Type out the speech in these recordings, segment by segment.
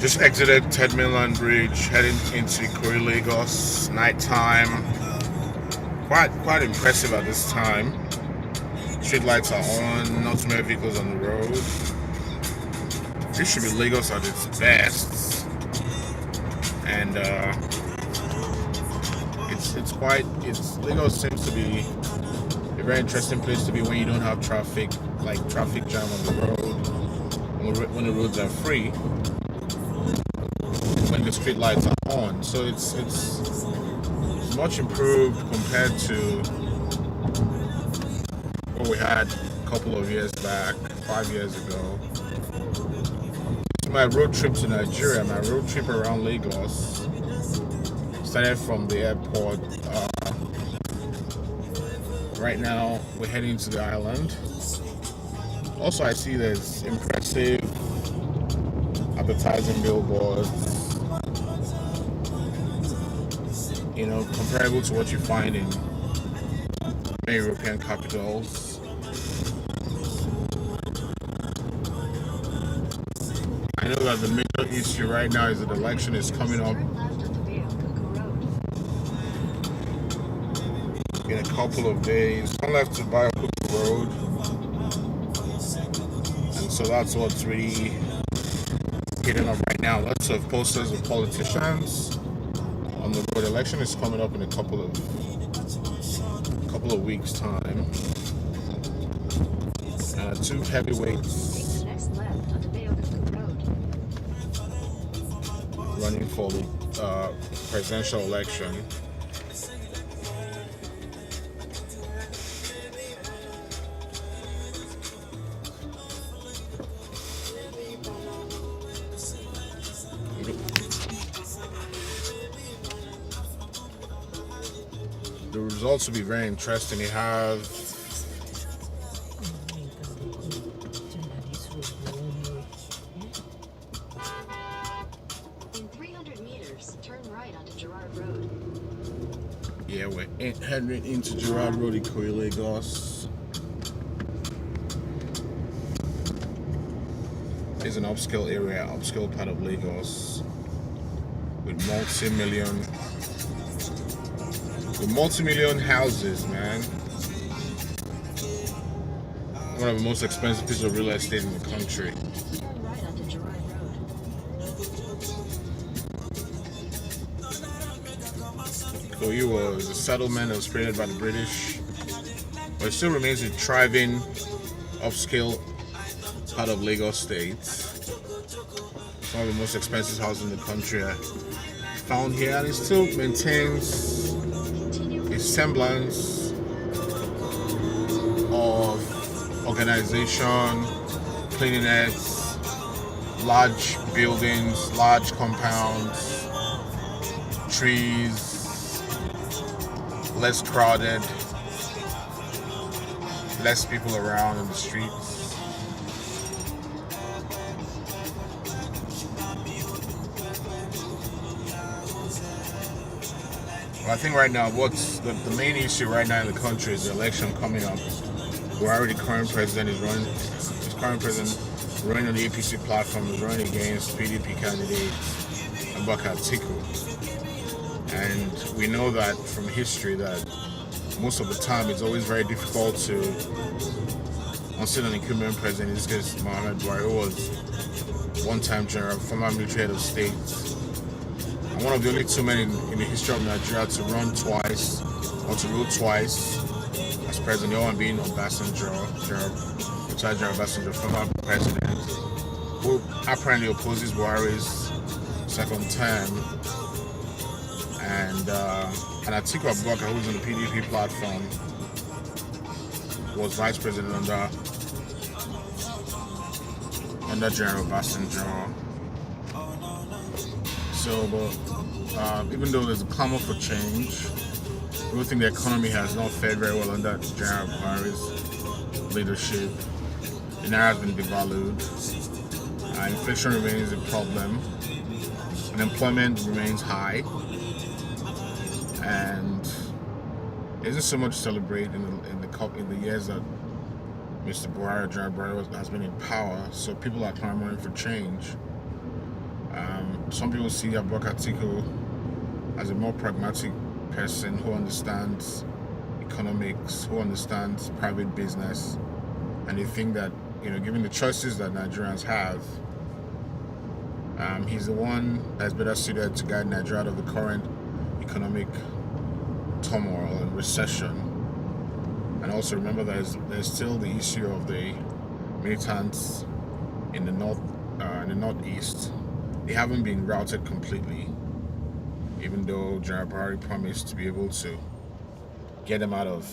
Just exited Ted Mainland Bridge, heading into Ikorodu, Lagos. Nighttime, quite impressive at this time. Street lights are on, not too many vehicles on the road. This should be Lagos at its best, and it's Lagos seems to be a very interesting place to be when you don't have traffic, like traffic jam on the road, when the roads are free, when the street lights are on. So it's much improved compared to what we had a couple of years back, 5 years ago. My road trip to Nigeria, my road trip around Lagos, started from the airport. Right now, we're heading to the island. Also, I see there's impressive advertising billboards, comparable to what you find in many European capitals. I know that the major issue right now is that the election is coming up in a couple of days. One left to buy a road, and so that's what's really hitting up right now. Lots of posters of politicians on the road. Election is coming up in a couple of weeks' time. Two heavyweights running for the presidential election. The results will be very interesting. You have in 300 meters, turn right onto Gerard Road. Yeah, we're heading into Gerard Road, Ikorodu, Lagos. It's an upscale area, upscale part of Lagos with multi-million houses, man. One of the most expensive pieces of real estate in the country. Turn right onto Gerard Road. Ikoyi was a settlement that was created by the British, but it still remains a thriving, upscale part of Lagos State. It's one of the most expensive houses in the country found here, and it still maintains a semblance of organization, cleanliness, large buildings, large compounds, trees, less crowded, less people around in the streets. Well, I think right now, what's the main issue right now in the country is the election coming up. Buhari, the current president, is running. His current president running on the APC platform is running against PDP candidate Abubakar Atiku, and we know that from history that most of the time it's always very difficult to unseat an incumbent president. In this case, Muhammad Buhari was one-time general, former military head of state. And one of the only two men in the history of Nigeria to run twice or to rule twice as president, the other one being Obasanjo, retired General Obasanjo, former president, who apparently opposes Buhari's second term, and Atiku Abubakar, who's on the PDP platform, was vice president under General Obasanjo. So, but even though there's a clamor for change, we think the economy has not fared very well under General Buhari's leadership. The naira has been devalued. Inflation remains a problem. Unemployment remains high, and there isn't so much to celebrate in the years that Mr. Buhari, General Buhari, has been in power. So people are clamoring for change. Some people see Abokatiko as a more pragmatic person who understands economics, who understands private business, and they think that, given the choices that Nigerians have, he's the one that's better suited to guide Nigeria out of the current economic turmoil and recession. And also remember that there's still the issue of the militants in the northeast. They haven't been routed completely, even though General Buhari promised to be able to get them out of,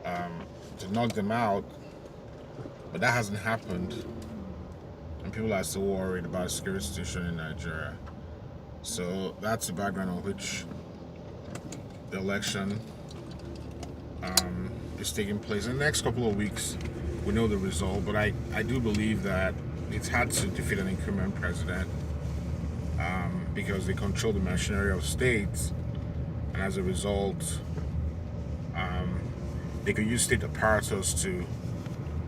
to knock them out, but that hasn't happened, and people are still worried about the security situation in Nigeria. So that's the background on which the election is taking place. In the next couple of weeks, we know the result, but I do believe that it's hard to defeat an incumbent president because they control the machinery of states, and as a result, they could use state apparatus to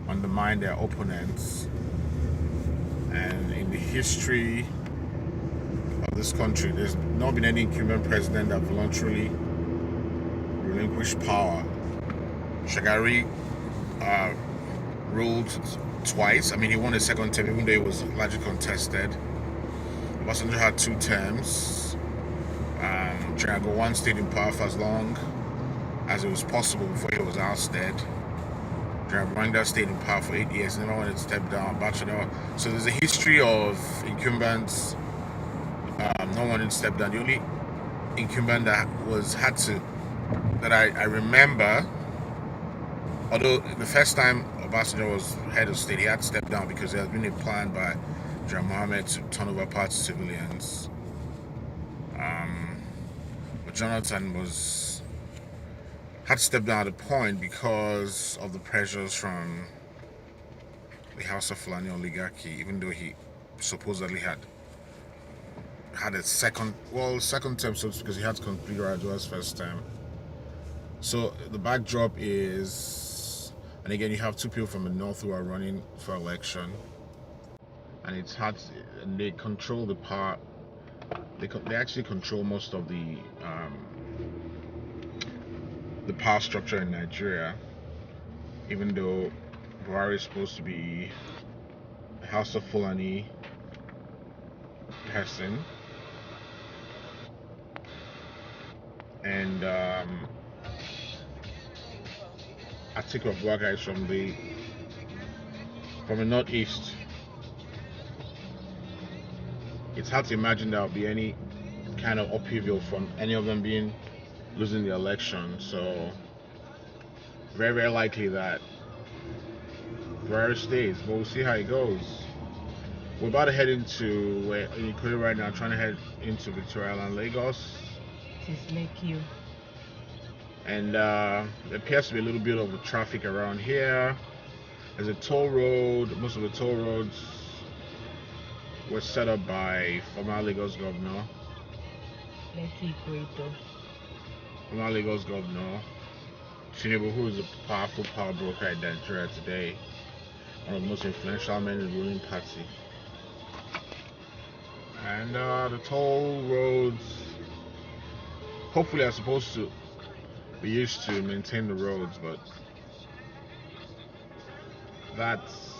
undermine their opponents. And in the history of this country, there's not been any incumbent president that voluntarily relinquished power. Shagari ruled twice. I mean, he won a second term, even though it was largely contested. Obasanjo had 2 terms. General Gowon stayed in power for as long as it was possible before he was ousted. General Babangida stayed in power for 8 years, never wanted to step down. So there's a history of incumbents not wanting to step down. The only incumbent that I remember, although the first time Obasanjo was head of state, he had to step down because there had been a plan by General Mohammed to turn over power to civilians. But Jonathan had to step down at a point because of the pressures from the House of Fulani oligarchy, even though he supposedly had a second term, so because he had to complete Rajoa's first term. So the backdrop is, and again, you have 2 people from the north who are running for election, and it's hard, and they control the power. They actually control most of the power structure in Nigeria, even though Buhari is supposed to be a House of Fulani person, and Atiku Abubakar is from the northeast. It's hard to imagine there will be any kind of upheaval from any of them losing the election. So very, very likely that Buhari stays, but we'll see how it goes. We're about to head into Ikoyi right now, trying to head into Victoria Island, Lagos. It is Lake you. And there appears to be a little bit of traffic around here. There's a toll road. Most of the toll roads were set up by former Lagos Governor. Former Lagos Governor Tinubu, who is a powerful power broker in Nigeria today, one of the most influential men in the ruling party. And the toll roads hopefully are supposed to be used to maintain the roads, but that's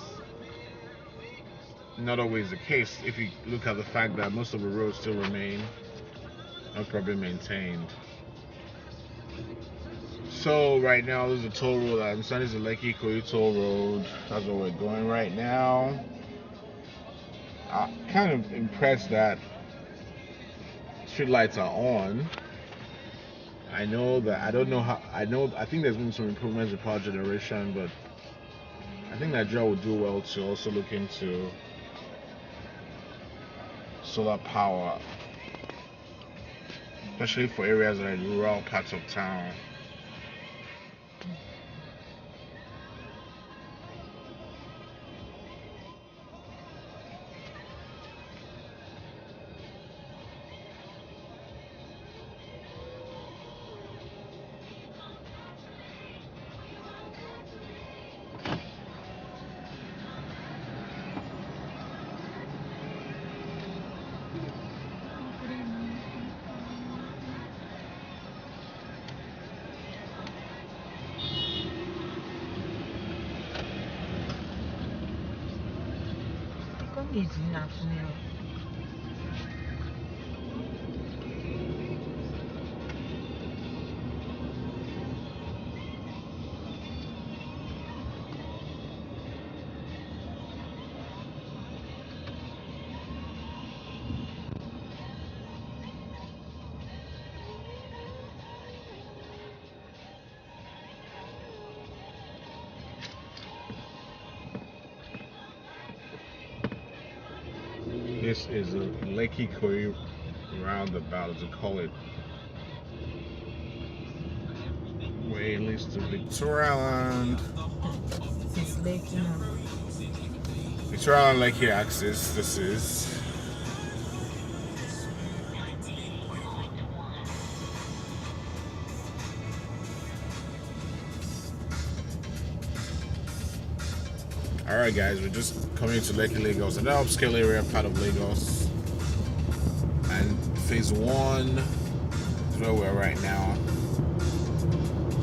not always the case if you look at the fact that most of the roads still remain not properly maintained. So right now this is a toll road. I'm saying this is the Lekki Ikoyi toll road. That's where we're going right now. I'm kind of impressed that street lights are on. I think there's been some improvements in power generation, but I think Nigeria would do well to also look into solar power, especially for areas like rural parts of town. Easy enough meal. This is a Lekki Koi roundabout, as they call it. Way leads to Victoria Island. It's late enough. Victoria Island Lekki axis. This is. Alright guys, we're just coming into Lekki, Lagos, an upscale area part of Lagos. And phase 1 is where we're right now.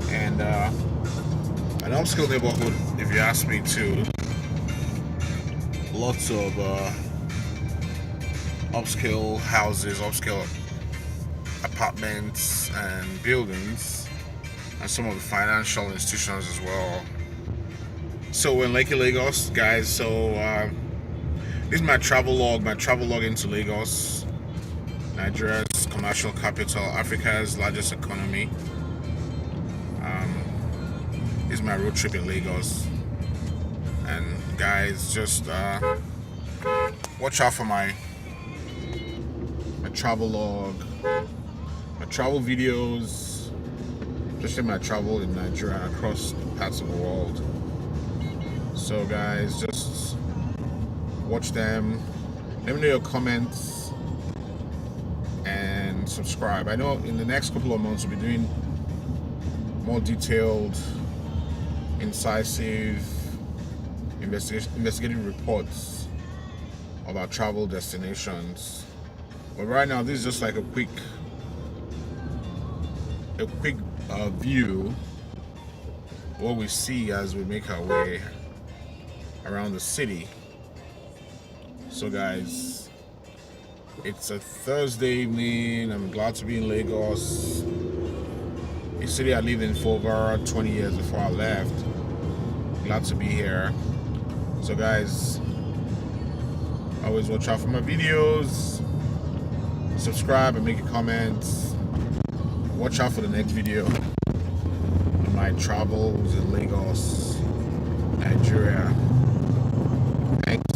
And an upscale neighborhood, if you ask me too. Lots of upscale houses, upscale apartments and buildings, and some of the financial institutions as well. So we're in Lekki, Lagos, guys. So this is my travel log into Lagos, Nigeria's commercial capital, Africa's largest economy. This is my road trip in Lagos, and guys, just watch out for my travel log, my travel videos, especially my travel in Nigeria and across parts of the world. So guys, just watch them. Let me know your comments and subscribe. I know in the next couple of months we'll be doing more detailed, incisive investigative reports of our travel destinations. But right now, this is just like a quick view of what we see as we make our way around the city. So guys, it's a Thursday evening. I'm glad to be in Lagos, a city I lived in for over 20 years before I left. Glad to be here. So guys, always watch out for my videos, subscribe and make a comment. Watch out for the next video on my travels in Lagos, Nigeria. Thank you.